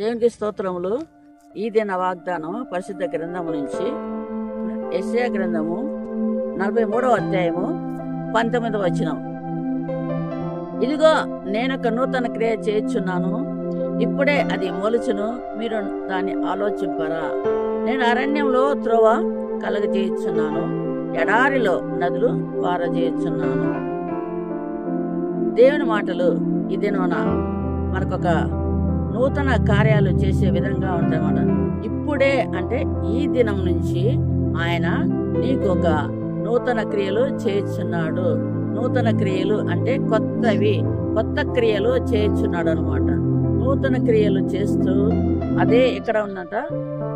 దేవునికి స్తోత్రములు. ఈ దిన వాగ్దానం పరిశుద్ధ గ్రంథము నుంచి యెషయా గ్రంథము 43వ అధ్యాయము 19వ వచనం. ఇదిగో నేనొక నూతన క్రియ చేయుచున్నాను, ఇప్పుడే అది మొలుచును, మీరు దాన్ని ఆలోచింపరా. నేను అరణ్యంలో త్రోవ కలుగజేయుచున్నాను, ఎడారిలో నదులు పారజేయుచున్నాను. దేవుని మాటలు ఈ దినమున మనకొక నూతన కార్యాలు చేసే విధంగా ఉంటాయన్నమాట. ఇప్పుడే అంటే ఈ దినం నుంచి ఆయన నీకు ఒక నూతన క్రియలు చేయుచున్నాడు. నూతన క్రియలు అంటే కొత్త క్రియలు చేయుచున్నాడు అనమాట. నూతన క్రియలు చేస్తూ అదే ఇక్కడ ఉన్నట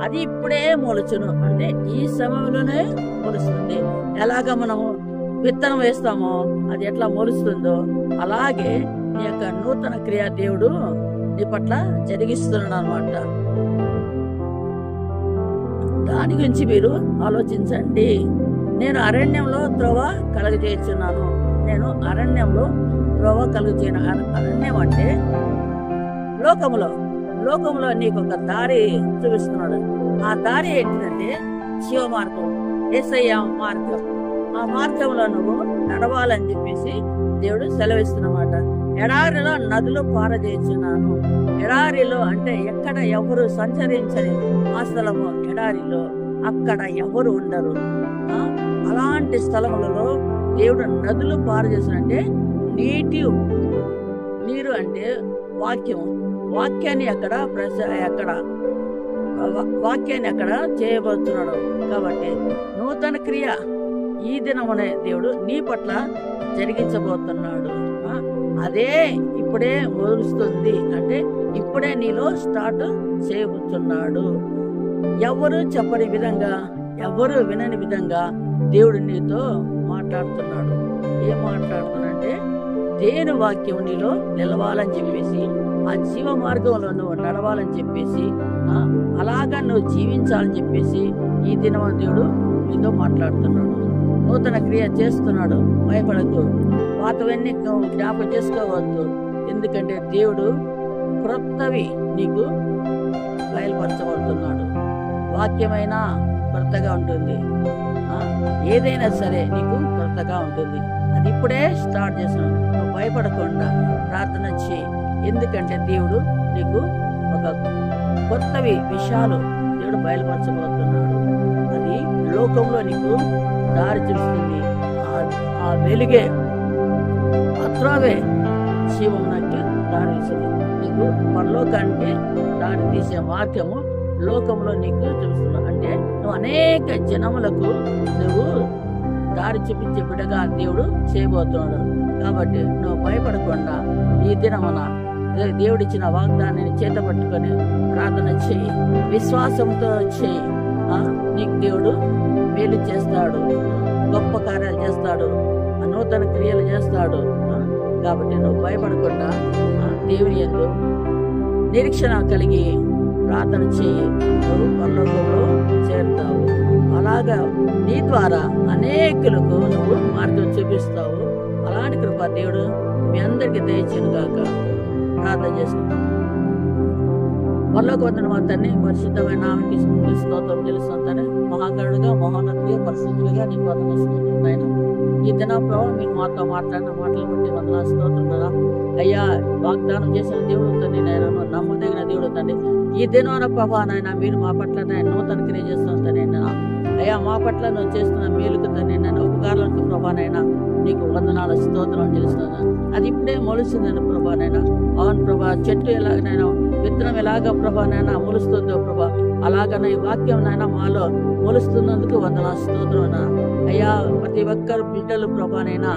అది ఇప్పుడే మొలుచును అంటే ఈ సమయంలోనే మొలుస్తుంది. ఎలాగ మనము విత్తనం వేస్తామో అది ఎట్లా మొలుస్తుందో అలాగే నీ యొక్క నూతన క్రియ దేవుడు నీ పట్ల జరిగిస్తున్నాడు అనమాట. దాని గురించి మీరు ఆలోచించండి. నేను అరణ్యంలో త్రోవ కలుగజేయుచున్నాను. నేను అరణ్యంలో త్రోవ కలుగజేయను. అరణ్యం అంటే లోకంలో నీకు ఒక దారి చూపిస్తున్నాడు. ఆ దారి ఏంటంటే శివ మార్గం, యేసయ్య మార్గం. ఆ మార్గంలో నువ్వు నడవాలని చెప్పేసి దేవుడు సెలవిస్తున్నమాట. ఎడారిలో నదులు పారజేయుచున్నాను. ఎడారిలో అంటే ఎక్కడ ఎవరు సంచరించని ఆ స్థలము ఎడారిలో, అక్కడ ఎవరు ఉండరు. అలాంటి స్థలములలో దేవుడు నదులు పారజేస్తున్నంటే నీరు అంటే వాక్యాన్ని అక్కడ చేయబోతున్నాడు. కాబట్టి నూతన క్రియ ఈ దినమునే దేవుడు నీ పట్ల జరిగించబోతున్నాడు. అదే ఇప్పుడే మొలుస్తుంది అంటే ఇప్పుడే నీలో స్టార్ట్ చేయబోతున్నాడు. ఎవరు చెప్పని విధంగా, ఎవరు వినని విధంగా దేవుడు నీతో మాట్లాడుతున్నాడు. ఏం మాట్లాడుతున్నాడంటే దేని వాక్యం నీలో నిలవాలని చెప్పేసి, ఆ జీవ మార్గంలో నువ్వు నడవాలని చెప్పేసి, అలాగా నువ్వు జీవించాలని చెప్పేసి ఈ దినం దేవుడు నీతో మాట్లాడుతున్నాడు. నూతన క్రియ చేస్తున్నాడు. భయపడద్దు, పాతవన్నీ జ్ఞాపకం చేసుకోవద్దు. ఎందుకంటే దేవుడు క్రొత్తవి నీకు బయలుపరచబడుతున్నాడు. వాక్యమైనా క్రొత్తగా ఉంటుంది, ఏదైనా సరే నీకు క్రొత్తగా ఉంటుంది. అది ఇప్పుడే స్టార్ట్ చేస్తున్నాడు. నువ్వు భయపడకుండా ప్రార్థన చేయి. ఎందుకంటే దేవుడు నీకు ఒక కొత్తవి విషయాలు దేవుడు బయలుపరచబోతున్నాడు. అది లోకంలో నీకు దారి చూస్తుంది. ఆ వెలుగే, ఆ త్రోవే జీవమునకి దారి తీస్తుంది. నీకు పరలోకానికి దారి తీసే మార్గము లోకంలో నీకు చూస్తున్నావు. అంటే నువ్వు అనేక జనములకు నువ్వు దారి చూపించే బిడ్డగా దేవుడు చేయబోతున్నాడు. కాబట్టి నువ్వు భయపడకుండా ఈ దినమున దేవుడిచ్చిన వాగ్దానాన్ని చేత పట్టుకొని ప్రార్థన చేయి, విశ్వాసంతో చేయి. నీకు దేవుడు మేలు చేస్తాడు, గొప్ప కార్యాలు చేస్తాడు, నూతన క్రియలు చేస్తాడు. కాబట్టి నువ్వు భయపడకుండా దేవుని యందు నిరీక్షణ కలిగి ప్రార్థన చేయి. నువ్వు పరలోకంలో చేరుతావు. అలాగా నీ ద్వారా అనేకులకు నువ్వు మార్గం చూపిస్తావు. అలాంటి కృప దేవుడు మీ అందరికీ దయచేయను గాక. ప్రార్థన చేసుకుంటాం. పరలోకవంతుని మా తండ్రి, పరిశుద్ధమైన నామముకి స్తోత్రం తెలుస్తుందని మహాకరుడుగా, మహోన్నతుడిగా, పరిశుద్ధుడిగా నీకు వందనాలు నాయన. ఈ దిన ప్రభావ మీరు మాతో మాట్లాడిన మాటలు బట్టి వందనాలు స్తోత్రం కదా అయ్యా. వాగ్దానం చేసిన దేవుడు తండ్రి నాయన, నమ్మదగిన దేవుడు తండ్రి. ఈ దినమైన ప్రభా నాయన మీరు మా పట్ల నేను నూతన క్రియ చేస్తాను తండ్రి నాయన. అయ్యా మా పట్ల నువ్వు చేస్తున్న మేలుకు తండ్రి నేను ఉపకారాలకు ప్రభానైనా నీకు వందనాలు స్తోత్రం తెలుస్తున్నాను. అది ఇప్పుడే మొలుస్తుందని ప్రభానైనా. అవును ప్రభా, చెట్టు ఎలాగనైనా విత్తనం ఎలాగ ప్రభానైనా మొలుస్తుందో ప్రభా, అలాగనే ఈ వాక్యం నైనా మాలో మొలుస్తున్నందుకు వందనాలు స్తోత్రం. అయ్యా ప్రతి ఒక్కరు బిడ్డలు ప్రభానైనా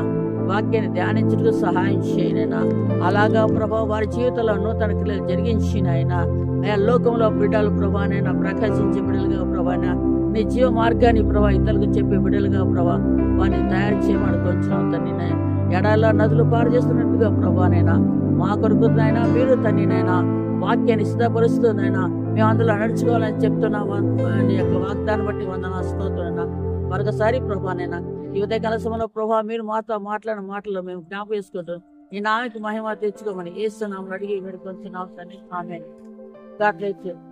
వాక్యాన్ని ధ్యానించుటకు సహాయం చేయనైనా. అలాగా ప్రభా వారి జీవితంలో నూతన క్రియలు జరిగించినైనా. అయ్యా లోకంలో బిడ్డలు ప్రభానైనా ప్రకాశించే బిడ్డలుగా ప్రభానా, నీ జీవ మార్గాన్ని ప్రభా ఇతరులకు చెప్పే బిడ్డలుగా ప్రభా వారిని తయారు చేయమని కొంచెం తండ్రినైనా. ఎడారిలో నదులు పారు చేస్తున్నట్టుగా ప్రభానైనా మా కొరకు నైనా మీరు తండ్రినైనా వాక్యాన్ని సిద్ధపరుస్తుందైనా మేము అందులో నడుచుకోవాలని చెప్తున్నామా. నీ యొక్క వాగ్దాన్ని బట్టి వందనాలు స్తోత్రం. మరొకసారి ప్రభానైనా ఈ ఉదయకాల సమయంలో ప్రభా మీరు మాతో మాట్లాడిన మాటలు మేము జ్ఞాపకం చేసుకుంటాం. ఈ నామకి మహిమ తెచ్చుకోమని యేసు నామములో అడిగి వేడుకొంచున్నాం తండ్రి. ఆమేన్. God bless you.